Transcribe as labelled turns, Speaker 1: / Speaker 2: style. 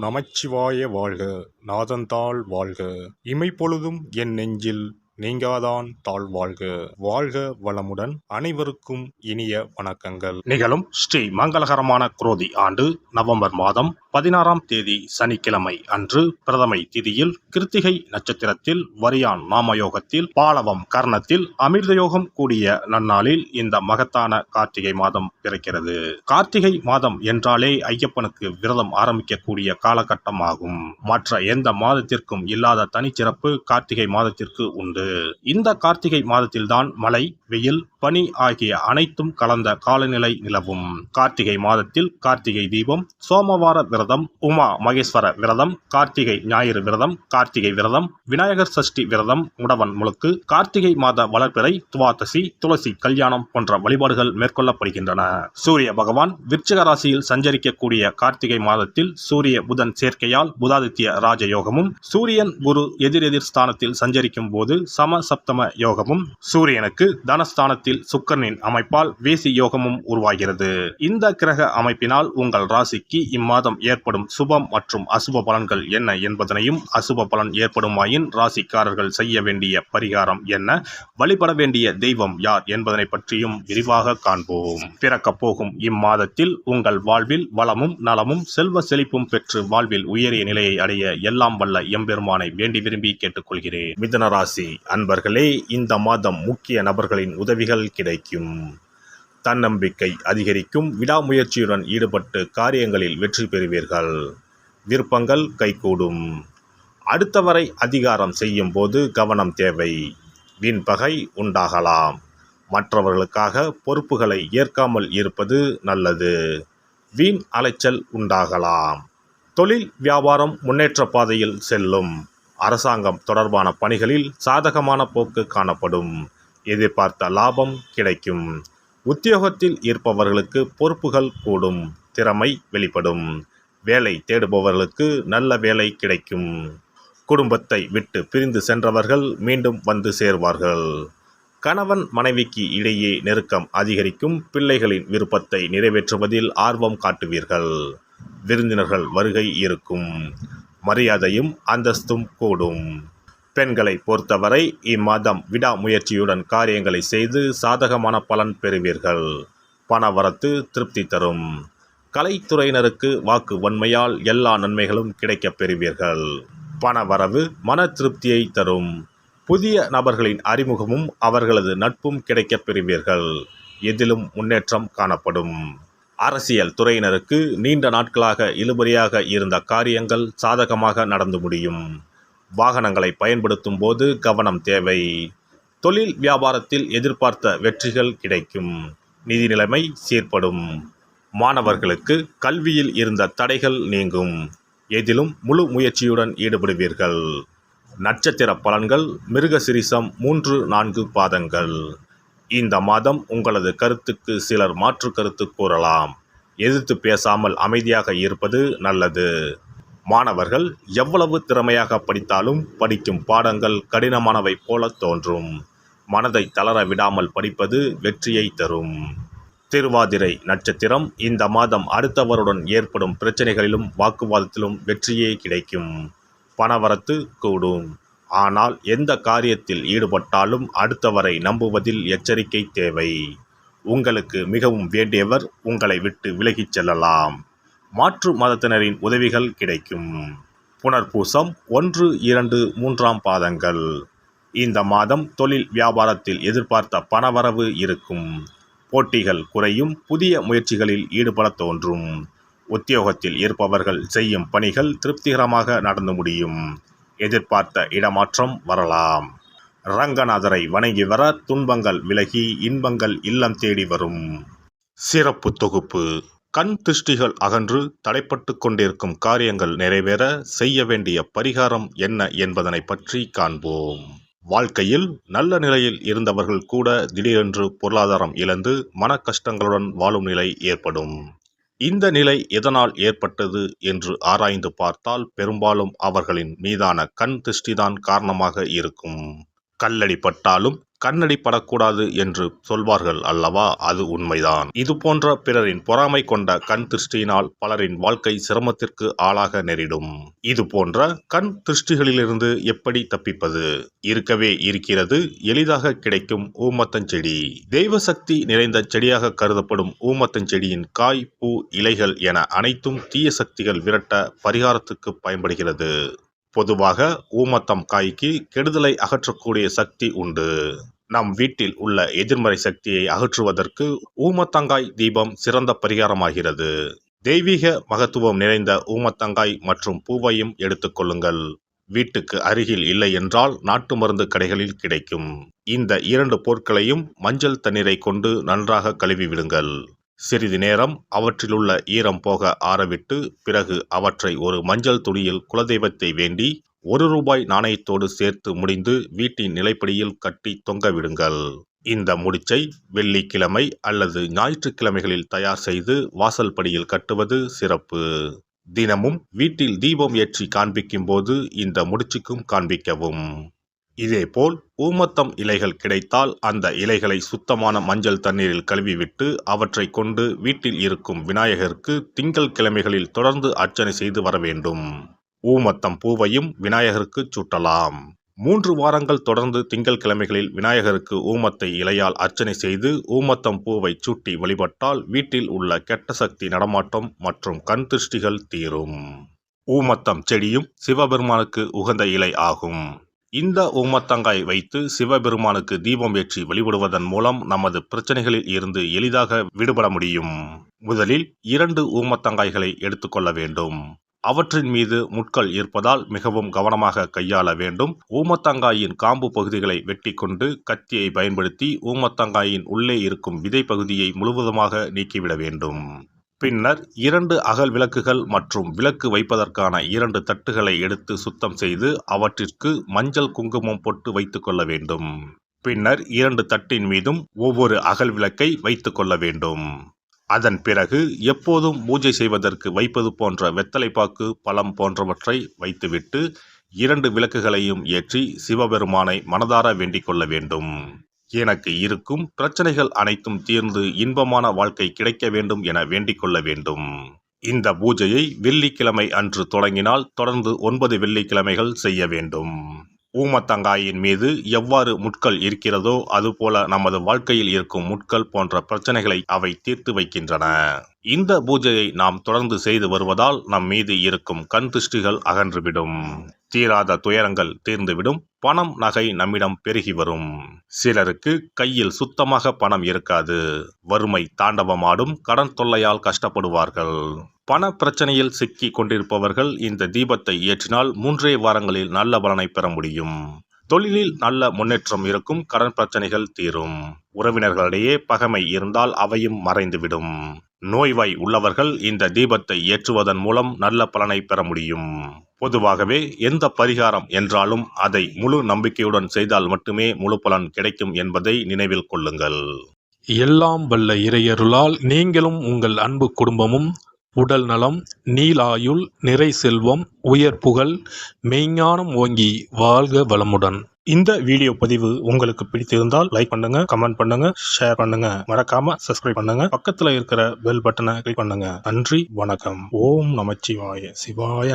Speaker 1: நமச்சிவாய வாழ்க. நாதன்தாள் வாழ்க. இமைப்பொழுதும் என் நெஞ்சில் நீங்காதான் தாழ் வாழ்க. வாழ்க வளமுடன். அனைவருக்கும் இனிய வணக்கங்கள். நிகழும் ஸ்ரீ மங்களகரமான குரோதி ஆண்டு நவம்பர் மாதம் 16ஆம் தேதி சனிக்கிழமை அன்று பிரதமை திதியில் கிருத்திகை நட்சத்திரத்தில் வரியான் நாமயோகத்தில் பாலவம் கர்ணத்தில் அமிர்தயோகம் கூடிய நன்னாளில் இந்த மகத்தான கார்த்திகை மாதம் பிறக்கிறது. கார்த்திகை மாதம் என்றாலே ஐயப்பனுக்கு விரதம் ஆரம்பிக்கக்கூடிய காலகட்டம் ஆகும். மற்ற எந்த மாதத்திற்கும் இல்லாத தனிச்சிறப்பு கார்த்திகை மாதத்திற்கு உண்டு. இந்த கார்த்திகை மாதத்தில்தான் மழை, வெயில், பனி ஆகிய அனைத்தும் கலந்த காலநிலை நிலவும். கார்த்திகை மாதத்தில் கார்த்திகை தீபம், சோமவார விரதம், உமா மகேஸ்வர விரதம், கார்த்திகை ஞாயிறு விரதம், கார்த்திகை விரதம், விநாயகர் சஷ்டி விரதம், முடவன் முழுக்கு, கார்த்திகை மாத வளர்பிறை, துவாதசி, துளசி கல்யாணம் போன்ற வழிபாடுகள் மேற்கொள்ளப்படுகின்றன. சூரிய பகவான் விருச்சிக ராசியில் சஞ்சரிக்கக்கூடிய கார்த்திகை மாதத்தில் சூரிய புதன் சேர்க்கையால் புதாதித்ய ராஜயோகமும், சூரியன் குரு எதிரெதிர் ஸ்தானத்தில் சஞ்சரிக்கும் போது சம சப்தம யோகமும், சூரியனுக்கு தனஸ்தானத்தில் சுக்கிரனின் அமைப்பால் வேசி யோகமும் உருவாகிறது. இந்த கிரக அமைப்பினால் உங்கள் ராசிக்கு இம்மாதம் ஏற்படும் சுபம் மற்றும் அசுப பலன்கள் என்ன என்பதனையும், அசுப பலன் ஏற்படுமாயின் ராசிக்காரர்கள் செய்ய வேண்டிய பரிகாரம் என்ன, வழிபட வேண்டிய தெய்வம் யார் என்பதனை பற்றியும் விரிவாக காண்போம். பிறக்கப் போகும் இம்மாதத்தில் உங்கள் வாழ்வில் வளமும் நலமும் செல்வ செழிப்பும் பெற்று வாழ்வில் உயரிய நிலையை அடைய எல்லாம் வல்ல எம்பெருமானை வேண்டி விரும்பி கேட்டுக்கொள்கிறேன். மிதுன ராசி அன்பர்களே, இந்த மாதம் முக்கிய நபர்களின் உதவிகள் கிடைக்கும். தன்னம்பிக்கை அதிகரிக்கும். விடாமுயற்சியுடன் ஈடுபட்டு காரியங்களில் வெற்றி பெறுவீர்கள். விருப்பங்கள் கைகூடும். அடுத்தவரை அதிகாரம் செய்யும் போது கவனம் தேவை. வீண்பகை உண்டாகலாம். மற்றவர்களுக்காக பொறுப்புகளை ஏற்காமல் இருப்பது நல்லது. வீண் அலைச்சல் உண்டாகலாம். தொழில் வியாபாரம் முன்னேற்ற பாதையில் செல்லும். அரசாங்கம் தொடர்பான பணிகளில் சாதகமான போக்கு காணப்படும். எதிர்பார்த்த லாபம் கிடைக்கும். உத்தியோகத்தில் இருப்பவர்களுக்கு பொறுப்புகள் கூடும். திறமை வெளிப்படும். வேலை தேடுபவர்களுக்கு நல்ல வேலை கிடைக்கும். குடும்பத்தை விட்டு பிரிந்து சென்றவர்கள் மீண்டும் வந்து சேர்வார்கள். கணவன் மனைவிக்கு இடையே நெருக்கம் அதிகரிக்கும். பிள்ளைகளின் விருப்பத்தை நிறைவேற்றுவதில் ஆர்வம் காட்டுவீர்கள். விருந்தினர்கள் வருகை இருக்கும். மரியாதையும் அந்தஸ்தும் கூடும். பெண்களை பொறுத்தவரை இம்மாதம் விடாமுயற்சியுடன் காரியங்களை செய்து சாதகமான பலன் பெறுவீர்கள். பணவரத்து திருப்தி தரும். கலைத்துறையினருக்கு வாக்கு வன்மையால் எல்லா நன்மைகளும் கிடைக்கப் பெறுவீர்கள். பணவரவு மன திருப்தியை தரும். புதிய நபர்களின் அறிமுகமும் அவர்களது நட்பும் கிடைக்கப் பெறுவீர்கள். எதிலும் முன்னேற்றம் காணப்படும். அரசியல் துறையினருக்கு நீண்ட நாட்களாக இழுபறியாக இருந்த காரியங்கள் சாதகமாக நடந்து முடியும். வாகனங்களை பயன்படுத்தும் போது கவனம் தேவை. தொழில் வியாபாரத்தில் எதிர்பார்த்த வெற்றிகள் கிடைக்கும். நிதி நிலைமை சீர்படும். மாணவர்களுக்கு கல்வியில் இருந்த தடைகள் நீங்கும். எதிலும் முழு முயற்சியுடன் ஈடுபடுவீர்கள். நட்சத்திர பலன்கள் மிருகசிரிசம் 3-4 பாதங்கள். இந்த மாதம் உங்களது கருத்துக்கு சிலர் மாற்று கருத்து கூறலாம். எதிர்த்து பேசாமல் அமைதியாக இருப்பது நல்லது. மாணவர்கள் எவ்வளவு திறமையாக படித்தாலும் படிக்கும் பாடங்கள் கடினமானவை போல தோன்றும். மனதை தளர விடாமல் படிப்பது வெற்றியை தரும். திருவாதிரை நட்சத்திரம். இந்த மாதம் அடுத்தவருடன் ஏற்படும் பிரச்சனைகளிலும் வாக்குவாதத்திலும் வெற்றியே கிடைக்கும். பணவரத்து கூடும். ஆனால் எந்த காரியத்தில் ஈடுபட்டாலும் அடுத்தவரை நம்புவதில் எச்சரிக்கை தேவை. உங்களுக்கு மிகவும் வேண்டியவர் உங்களை விட்டு விலகிச் செல்லலாம். மாற்று மதத்தினரின் உதவிகள் கிடைக்கும். புனர்பூசம் 1-2-3 பாதங்கள். இந்த மாதம் தொழில் வியாபாரத்தில் எதிர்பார்த்த பணவரவு இருக்கும். போட்டிகள் குறையும். புதிய முயற்சிகளில் ஈடுபட தோன்றும். உத்தியோகத்தில் இருப்பவர்கள் செய்யும் பணிகள் திருப்திகரமாக நடந்து முடியும். எதிர்பார்த்த இடமாற்றம் வரலாம். ரங்கநாதரை வணங்கி வர துன்பங்கள் விலகி இன்பங்கள் இல்லம் தேடி வரும். சிறப்பு தொகுப்பு. கண் திருஷ்டிகள் அகன்று தடைப்பட்டு கொண்டிருக்கும் காரியங்கள் நிறைவேற செய்ய வேண்டிய பரிகாரம் என்ன என்பதனை பற்றி காண்போம். வாழ்க்கையில் நல்ல நிலையில் இருந்தவர்கள் கூட திடீரென்று பொருளாதாரம் இழந்து மன கஷ்டங்களுடன் வாழும் நிலை ஏற்படும். இந்த நிலை எதனால் ஏற்பட்டது என்று ஆராய்ந்து பார்த்தால் பெரும்பாலும் அவர்களின் மீதான கண் திருஷ்டிதான் காரணமாக இருக்கும். கல்லடி பட்டாலும் கண்ணடி படக்கூடாது என்று சொல்வார்கள் அல்லவா, அது உண்மைதான். இது போன்ற பிறரின் பொறாமை கொண்ட கண் திருஷ்டியினால் பலரின் வாழ்க்கை சிரமத்திற்கு ஆளாக நேரிடும். இது போன்ற கண் திருஷ்டிகளிலிருந்து எப்படி தப்பிப்பது? இருக்கவே இருக்கிறது எளிதாக கிடைக்கும் ஊமத்தஞ்செடி. தெய்வ சக்தி நிறைந்த செடியாக கருதப்படும் ஊமத்தஞ்செடியின் காய், பூ, இலைகள் என அனைத்தும் தீய சக்திகள் விரட்ட பரிகாரத்துக்கு பயன்படுகிறது. பொதுவாக ஊமத்தம் காய்க்கு கெடுதலை அகற்றக்கூடிய சக்தி உண்டு. நம் வீட்டில் உள்ள எதிர்மறை சக்தியை அகற்றுவதற்கு ஊமத்தங்காய் தீபம் சிறந்த பரிகாரமாகிறது. தெய்வீக மகத்துவம் நிறைந்த ஊமத்தங்காய் மற்றும் பூவையும் எடுத்துக்கொள்ளுங்கள். வீட்டுக்கு அருகில் இல்லை என்றால் நாட்டு மருந்து கடைகளில் கிடைக்கும். இந்த 2 பொருட்களையும் மஞ்சள் தண்ணீரை கொண்டு நன்றாக கழுவி விடுங்கள். சிறிது நேரம் அவற்றிலுள்ள ஈரம் போக ஆறவிட்டு பிறகு அவற்றை ஒரு மஞ்சள் துணியில் குலதெய்வத்தை வேண்டி ₹1 நாணயத்தோடு சேர்த்து முடிந்து வீட்டின் நிலைப்படியில் கட்டி தொங்க விடுங்கள். இந்த முடிச்சை வெள்ளிக்கிழமை அல்லது ஞாயிற்றுக்கிழமைகளில் தயார் செய்து வாசல் படியில் கட்டுவது சிறப்பு. தினமும் வீட்டில் தீபம் ஏற்றி காண்பிக்கும் போது இந்த முடிச்சுக்கும் காண்பிக்கவும். இதேபோல் ஊமத்தம் இலைகள் கிடைத்தால் அந்த இலைகளை சுத்தமான மஞ்சள் தண்ணீரில் கழுவிவிட்டு அவற்றை கொண்டு வீட்டில் இருக்கும் விநாயகருக்கு திங்கள் கிழமைகளில் தொடர்ந்து அர்ச்சனை செய்து வர வேண்டும். ஊமத்தம் பூவையும் விநாயகருக்கு சூட்டலாம். 3 வாரங்கள் தொடர்ந்து திங்கள் கிழமைகளில் விநாயகருக்கு ஊமத்தை இலையால் அர்ச்சனை செய்து ஊமத்தம் பூவை சூட்டி வழிபட்டால் வீட்டில் உள்ள கெட்ட சக்தி நடமாட்டம் மற்றும் கண் திருஷ்டிகள் தீரும். ஊமத்தம் செடியும் சிவபெருமானுக்கு உகந்த இலை ஆகும். இந்த ஊமத்தங்காய் வைத்து சிவபெருமானுக்கு தீபம் ஏற்றி வழிபடுவதன் மூலம் நமது பிரச்சனைகளில் இருந்து எளிதாக விடுபட முடியும். முதலில் 2 ஊமத்தங்காய்களை எடுத்துக்கொள்ள வேண்டும். அவற்றின் மீது முட்கள் இருப்பதால் மிகவும் கவனமாக கையாள வேண்டும். ஊமத்தங்காயின் காம்பு பகுதிகளை வெட்டி கொண்டு கத்தியை பயன்படுத்தி ஊமத்தங்காயின் உள்ளே இருக்கும் விதை பகுதியை முழுவதுமாக நீக்கிவிட வேண்டும். பின்னர் 2 அகல் விளக்குகள் மற்றும் விளக்கு வைப்பதற்கான 2 தட்டுகளை எடுத்து சுத்தம் செய்து அவற்றிற்கு மஞ்சள் குங்குமம் போட்டு வைத்துக் கொள்ள வேண்டும். பின்னர் 2 தட்டின் மீதும் ஒவ்வொரு அகல் விளக்கை வைத்துக் கொள்ள வேண்டும். அதன் பிறகு எப்போதும் பூஜை செய்வதற்கு வைப்பது போன்ற வெத்தலைப்பாக்கு, பழம் போன்றவற்றை வைத்துவிட்டு 2 விளக்குகளையும் ஏற்றி சிவபெருமானை மனதார வேண்டிக் கொள்ள வேண்டும். எனக்கு இருக்கும் பிரச்சனைகள் அனைத்தும் தீர்ந்து இன்பமான வாழ்க்கை கிடைக்க வேண்டும் என வேண்டிக் கொள்ள வேண்டும். இந்த பூஜையை வெள்ளிக்கிழமை அன்று தொடங்கினால் தொடர்ந்து 9 வெள்ளிக்கிழமைகள் செய்ய வேண்டும். ஊமத்தங்காயின் மீது எவ்வாறு முட்கள் இருக்கிறதோ அதுபோல நமது வாழ்க்கையில் இருக்கும் முட்கள் போன்ற பிரச்சனைகளை அவை தீர்த்து வைக்கின்றன. இந்த பூஜையை நாம் தொடர்ந்து செய்து வருவதால் நம் மீது இருக்கும் கண் திருஷ்டிகள் அகன்றுவிடும். தீராத துயரங்கள் தீர்ந்துவிடும். பணம், நகை நம்மிடம் பெருகி வரும். சிலருக்கு கையில் சுத்தமாக பணம் இருக்காது. வறுமை தாண்டவமாடும். கடன் தொல்லையால் கஷ்டப்படுவார்கள். பண பிரச்சனையில் சிக்கி கொண்டிருப்பவர்கள் இந்த தீபத்தை ஏற்றினால் 3 வாரங்களில் நல்ல பலனை பெற முடியும். தொழிலில் நல்ல முன்னேற்றம் இருக்கும். கடன் பிரச்சனைகள் தீரும். உறவினர்களிடையே பகைமை இருந்தால் அவையும் மறைந்துவிடும். நோய்வாய் உள்ளவர்கள் இந்த தீபத்தை ஏற்றுவதன் மூலம் நல்ல பலனை பெற முடியும். பொதுவாகவே எந்த பரிகாரம் என்றாலும் அதை முழு நம்பிக்கையுடன் செய்தால் மட்டுமே முழு பலன் கிடைக்கும் என்பதை நினைவில் கொள்ளுங்கள்.
Speaker 2: எல்லாம் வல்ல இறையருளால் நீங்களும் உங்கள் அன்பு குடும்பமும் உடல் நலம், நீலாயுள், நிறை செல்வம், உயர் புகழ், மெய்ஞானம் ஓங்கி வாழ்க வளமுடன்.
Speaker 1: இந்த வீடியோ பதிவு உங்களுக்கு பிடித்திருந்தால் லைக் பண்ணுங்க, கமெண்ட் பண்ணுங்க, ஷேர் பண்ணுங்க. மறக்காம சப்ஸ்கிரைப் பண்ணுங்க. பக்கத்துல இருக்கிற பெல் பட்டனை கிளிக் பண்ணுங்க. நன்றி, வணக்கம். ஓம் நமச்சிவாய. சிவாய